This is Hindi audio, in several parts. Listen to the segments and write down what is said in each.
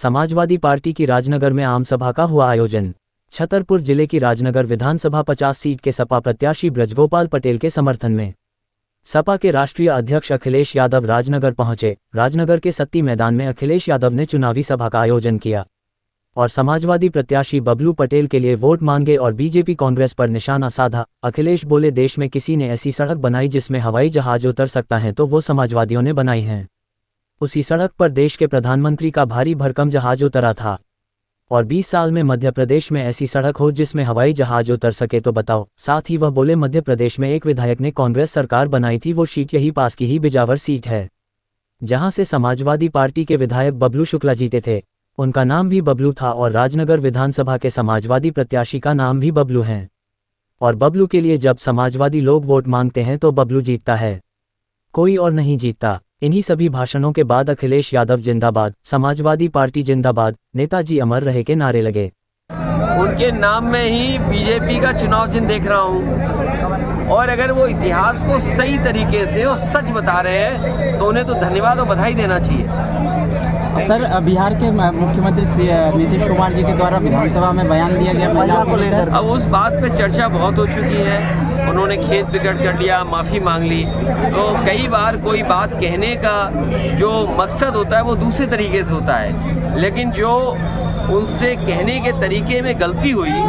समाजवादी पार्टी की राजनगर में आम सभा का हुआ आयोजन। छतरपुर जिले की राजनगर विधानसभा 50 सीट के सपा प्रत्याशी ब्रजगोपाल पटेल के समर्थन में सपा के राष्ट्रीय अध्यक्ष अखिलेश यादव राजनगर पहुंचे। राजनगर के सत्ती मैदान में अखिलेश यादव ने चुनावी सभा का आयोजन किया और समाजवादी प्रत्याशी बबलू पटेल के लिए वोट मांगे और बीजेपी कांग्रेस पर निशाना साधा। अखिलेश बोले, देश में किसी ने ऐसी सड़क बनाई जिसमें हवाई जहाज उतर सकता है तो वो समाजवादियों ने बनाई है। उसी सड़क पर देश के प्रधानमंत्री का भारी भरकम जहाज उतरा था और 20 साल में मध्य प्रदेश में ऐसी सड़क हो जिसमें हवाई जहाज उतर सके तो बताओ। साथ ही वह बोले, मध्य प्रदेश में एक विधायक ने कांग्रेस सरकार बनाई थी, वो सीट यही पास की ही बिजावर सीट है जहां से समाजवादी पार्टी के विधायक बबलू शुक्ला जीते थे। उनका नाम भी बबलू था और राजनगर विधानसभा के समाजवादी प्रत्याशी का नाम भी बबलू है और बबलू के लिए जब समाजवादी लोग वोट मांगते हैं तो बबलू जीतता है, कोई और नहीं जीतता। इन्हीं सभी भाषणों के बाद अखिलेश यादव जिंदाबाद, समाजवादी पार्टी जिंदाबाद, नेताजी अमर रहे के नारे लगे। उनके नाम में ही बीजेपी का चुनाव चिन्ह देख रहा हूं और अगर वो इतिहास को सही तरीके से और सच बता रहे हैं तो उन्हें तो धन्यवाद और बधाई देना चाहिए। सर, बिहार के मुख्यमंत्री नीतीश कुमार जी के द्वारा विधानसभा में बयान दिया गया महिला को लेकर, अब उस बात पे चर्चा बहुत हो चुकी है। उन्होंने खेत बिगड़ कर लिया, माफ़ी मांग ली। तो कई बार कोई बात कहने का जो मकसद होता है वो दूसरे तरीके से होता है, लेकिन जो उनसे कहने के तरीके में गलती हुई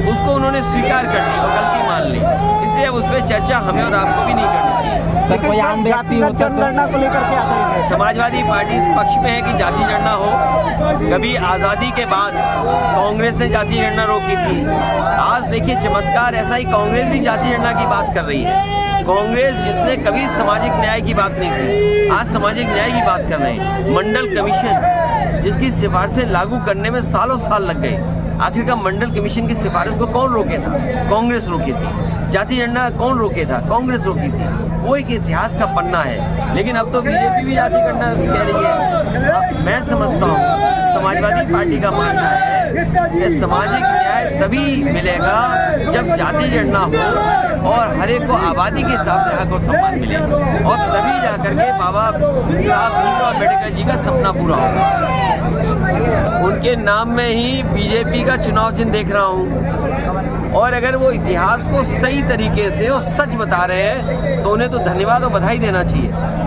उसको उन्होंने स्वीकार कर ली और गलती मान ली। इसलिए अब उस पर चर्चा हमें और आपको भी नहीं करनी चाहिए। सर, कोई आम व्यक्ति जनगणना को लेकर क्या कहेंगे? समाजवादी पार्टी इस पक्ष में है कि जाति गणना हो। कभी आज़ादी के बाद कांग्रेस ने जाति गणना रोकी थी। आज देखिए चमत्कार ऐसा ही, कांग्रेस भी जाति गणना की बात कर रही है। कांग्रेस जिसने कभी सामाजिक न्याय की बात नहीं की, आज सामाजिक न्याय की बात कर रहे हैं। मंडल कमीशन जिसकी सिफारिशें लागू करने में सालों साल लग गए, आखिरकार मंडल कमीशन की सिफारिश को कौन रोके था? कांग्रेस रोकी थी। जाति गणना कौन रोके था? कांग्रेस रोकी थी। वो एक इतिहास का पन्ना है, लेकिन अब तो बीजेपी भी जाति गणना कह रही है। मैं समझता हूँ समाजवादी पार्टी का मानना है कि सामाजिक न्याय तभी मिलेगा जब जाति गणना हो और हर एक को आबादी के हिसाब से हक और सम्मान मिले, और तभी जाकर के बाबा साहब भीमराव अम्बेडकर जी का सपना पूरा होगा। उनके नाम में ही बीजेपी का चुनाव चिन्ह देख रहा हूं और अगर वो इतिहास को सही तरीके से और सच बता रहे हैं तो उन्हें तो धन्यवाद और बधाई देना चाहिए।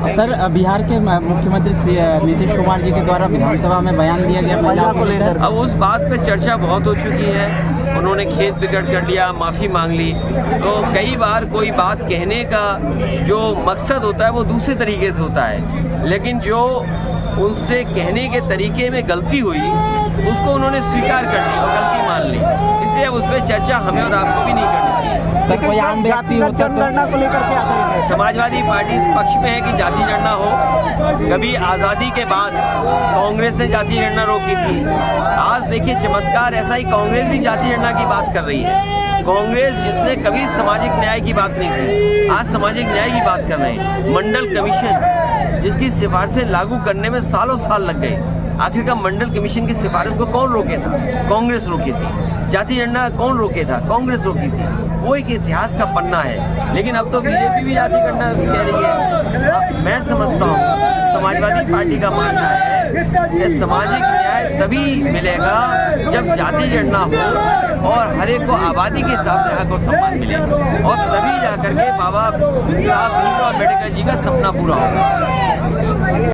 सर, बिहार के मुख्यमंत्री नीतीश कुमार जी के द्वारा विधानसभा में बयान दिया गया महिला को लेकर, अब उस बात पे चर्चा बहुत हो चुकी है। उन्होंने खेत बिगड़ कर लिया, माफ़ी मांग ली। तो कई बार कोई बात कहने का जो मकसद होता है वो दूसरे तरीके से होता है, लेकिन जो उनसे कहने के तरीके में गलती हुई उसको उन्होंने स्वीकार कर ली और गलती मान ली। इसलिए अब उस पर चर्चा हमें और आपको भी नहीं करनी चाहिए। सर, कोई आम व्यक्ति जनगणना को लेकर क्या कहेंगे? समाजवादी पार्टी इस पक्ष में है कि जाति गणना हो। कभी आज़ादी के बाद कांग्रेस ने जाति गणना रोकी थी। आज देखिए चमत्कार ऐसा ही, कांग्रेस भी जाति गणना की बात कर रही है। कांग्रेस जिसने कभी सामाजिक न्याय की बात नहीं की, आज सामाजिक न्याय की बात कर रहे हैं। मंडल कमीशन जिसकी सिफारिशें लागू करने में सालों साल लग गए, आखिरकार मंडल कमीशन की सिफारिश को कौन रोके था? कांग्रेस रोकी थी। जाति गणना कौन रोके था? कांग्रेस रोकी थी। वो एक इतिहास का पन्ना है, लेकिन अब तो बीजेपी भी जाति गणना कह रही है। मैं समझता हूँ समाजवादी पार्टी का मानना है कि सामाजिक न्याय तभी मिलेगा जब जाति गणना हो और हर एक को आबादी के हिसाब से हक और सम्मान मिले, और तभी जाकर के बाबा साहब भीमराव अम्बेडकर जी का सपना पूरा होगा।